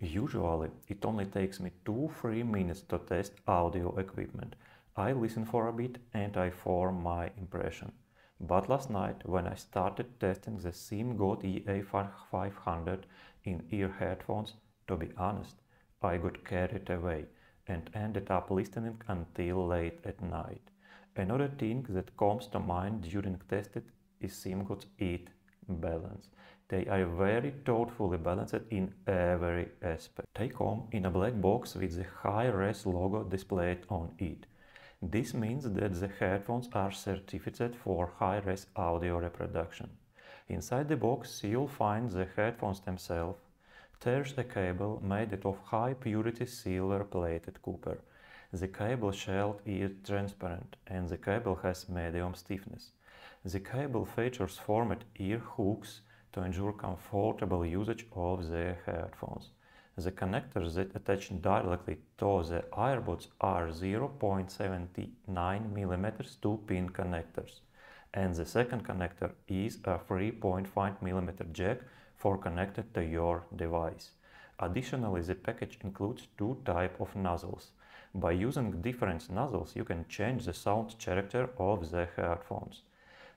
Usually, it only takes me 2-3 minutes to test audio equipment. I listen for a bit and I form my impression. But last night, when I started testing the Simgot EA500 in-ear headphones, to be honest, I got carried away and ended up listening until late at night. Another thing that comes to mind during testing is Simgot's EAT balance. They are very thoughtfully balanced in every aspect. Take home in a black box with the high-res logo displayed on it. This means that the headphones are certified for high-res audio reproduction. Inside the box you'll find the headphones themselves. There's a cable made of high-purity silver-plated copper. The cable shell is transparent and the cable has medium stiffness. The cable features formed ear hooks to ensure comfortable usage of the headphones. The connectors that attach directly to the earbuds are 0.79 mm 2-pin connectors, and the second connector is a 3.5 mm jack for connected to your device. Additionally, the package includes two types of nozzles. By using different nozzles, you can change the sound character of the headphones.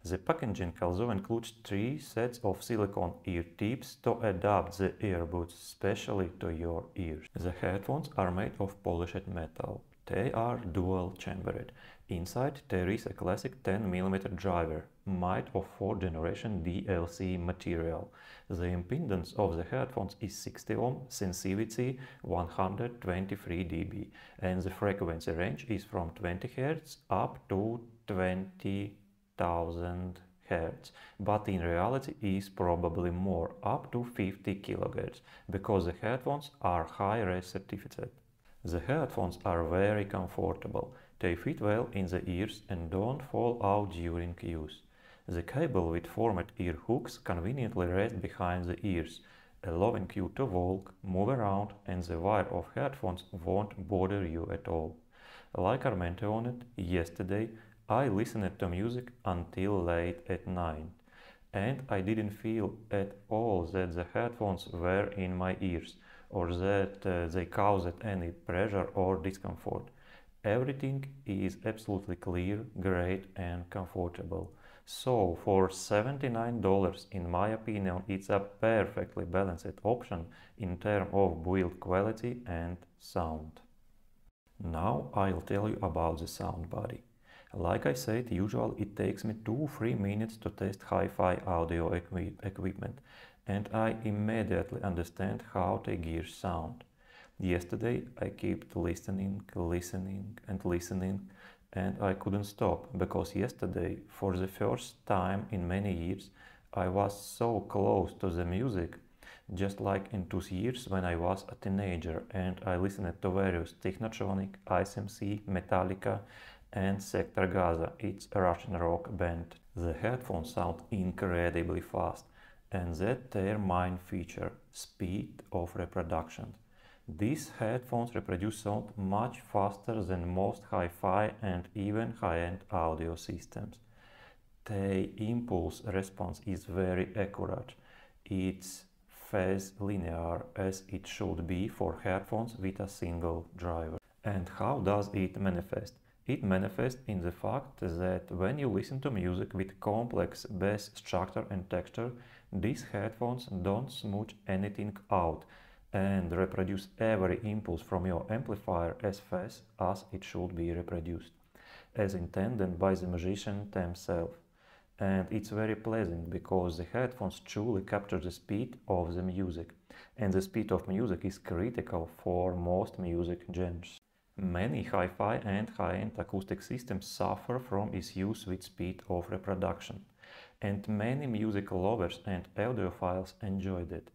The packaging also includes 3 sets of silicone ear tips to adapt the earbuds specially to your ears. The headphones are made of polished metal. They are dual-chambered. Inside there is a classic 10 mm driver, made of 4th generation DLC material. The impedance of the headphones is 60 ohm, sensitivity 123 dB, and the frequency range is from 20 Hz up to 20,000 Hz, but in reality is probably more, up to 50 kHz, because the headphones are high-res certified. The headphones are very comfortable. They fit well in the ears and don't fall out during use. The cable with formed ear hooks conveniently rests behind the ears, allowing you to walk, move around, and the wire of headphones won't bother you at all. Like I mentioned yesterday, I listened to music until late at night, and I didn't feel at all that the headphones were in my ears or that they caused any pressure or discomfort. Everything is absolutely clear, great and comfortable. So for $79, in my opinion, it's a perfectly balanced option in terms of build quality and sound. Now I'll tell you about the sound body. Like I said, usually it takes me 2-3 minutes to test hi-fi audio equipment, and I immediately understand how the gears sound. Yesterday I kept listening, and I couldn't stop, because yesterday, for the first time in many years, I was so close to the music, just like in 2 years when I was a teenager and I listened to various Technotronic, ISMC, Metallica and Sector Gaza, it's a Russian rock band. The headphones sound incredibly fast, and that's their main feature, speed of reproduction. These headphones reproduce sound much faster than most hi-fi and even high-end audio systems. The impulse response is very accurate. It's phase linear, as it should be for headphones with a single driver. And how does it manifest? It manifests in the fact that when you listen to music with complex bass structure and texture, these headphones don't smooth anything out and reproduce every impulse from your amplifier as fast as it should be reproduced, as intended by the musician themselves. And it's very pleasant because the headphones truly capture the speed of the music, and the speed of music is critical for most music genres. Many hi-fi and high-end acoustic systems suffer from issues with speed of reproduction, and many music lovers and audiophiles enjoyed it,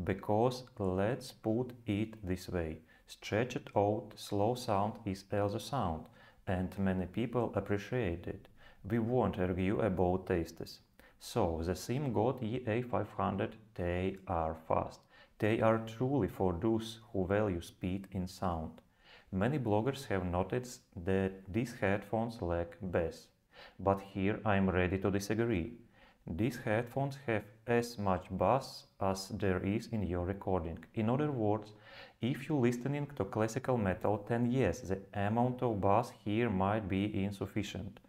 because let's put it this way, stretched out slow sound is also sound, and many people appreciate it. We won't argue about tastes. So the Simgot EA500, they are fast. They are truly for those who value speed in sound. Many bloggers have noticed that these headphones lack bass, but here I am ready to disagree. These headphones have as much bass as there is in your recording. In other words, if you're listening to classical metal, then yes, the amount of bass here might be insufficient.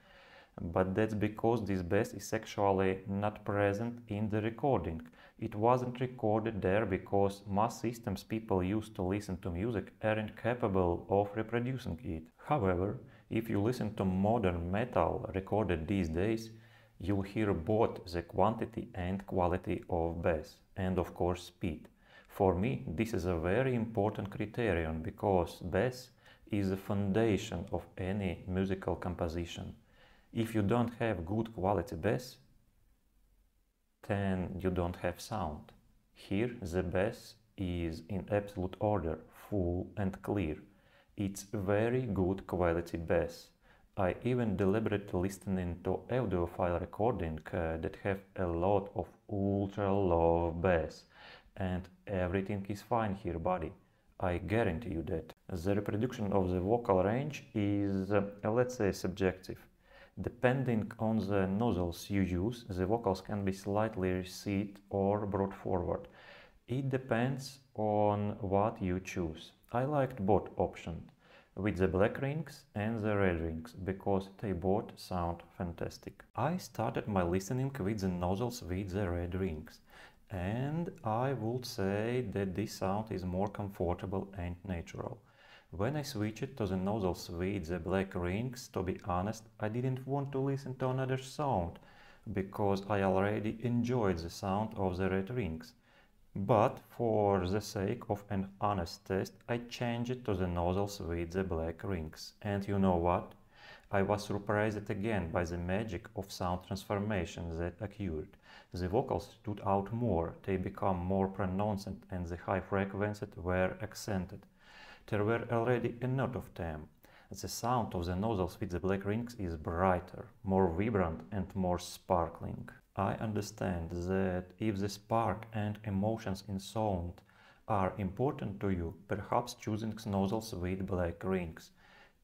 But that's because this bass is actually not present in the recording. It wasn't recorded there because most systems people use to listen to music aren't capable of reproducing it. However, if you listen to modern metal recorded these days, you'll hear both the quantity and quality of bass, and of course speed. For me, this is a very important criterion because bass is the foundation of any musical composition. If you don't have good quality bass, then you don't have sound. Here the bass is in absolute order, full and clear. It's very good quality bass. I even deliberately listening to audiophile recording that have a lot of ultra low bass, and everything is fine here, buddy. I guarantee you that. The reproduction of the vocal range is, let's say, subjective. Depending on the nozzles you use, the vocals can be slightly receded or brought forward. It depends on what you choose. I liked both options, with the black rings and the red rings, because they both sound fantastic. I started my listening with the nozzles with the red rings, and I would say that this sound is more comfortable and natural. When I switched to the nozzles with the black rings, to be honest, I didn't want to listen to another sound, because I already enjoyed the sound of the red rings. But for the sake of an honest test, I changed it to the nozzles with the black rings. And you know what? I was surprised again by the magic of sound transformation that occurred. The vocals stood out more, they became more pronounced, and the high frequencies were accented. There were already a lot of them. The sound of the nozzles with the black rings is brighter, more vibrant and more sparkling. I understand that if the spark and emotions in sound are important to you, perhaps choosing nozzles with black rings.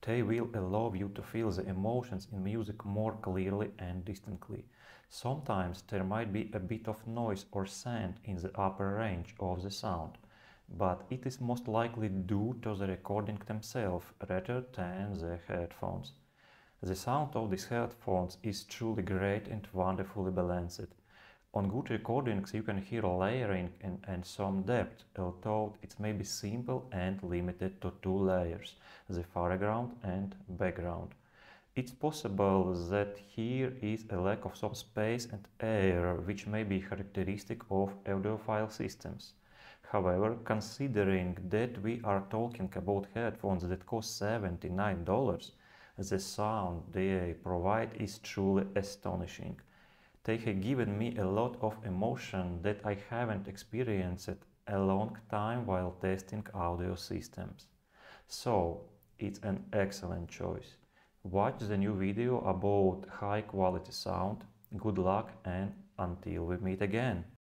They will allow you to feel the emotions in music more clearly and distinctly. Sometimes there might be a bit of noise or sand in the upper range of the sound, but it is most likely due to the recording themselves rather than the headphones. The sound of these headphones is truly great and wonderfully balanced. On good recordings you can hear layering and some depth, although it may be simple and limited to two layers, the foreground and background. It's possible that here is a lack of some space and air, which may be characteristic of audiophile systems. However, considering that we are talking about headphones that cost $79, the sound they provide is truly astonishing. They have given me a lot of emotion that I haven't experienced a long time while testing audio systems. So, it's an excellent choice. Watch the new video about high quality sound. Good luck and until we meet again.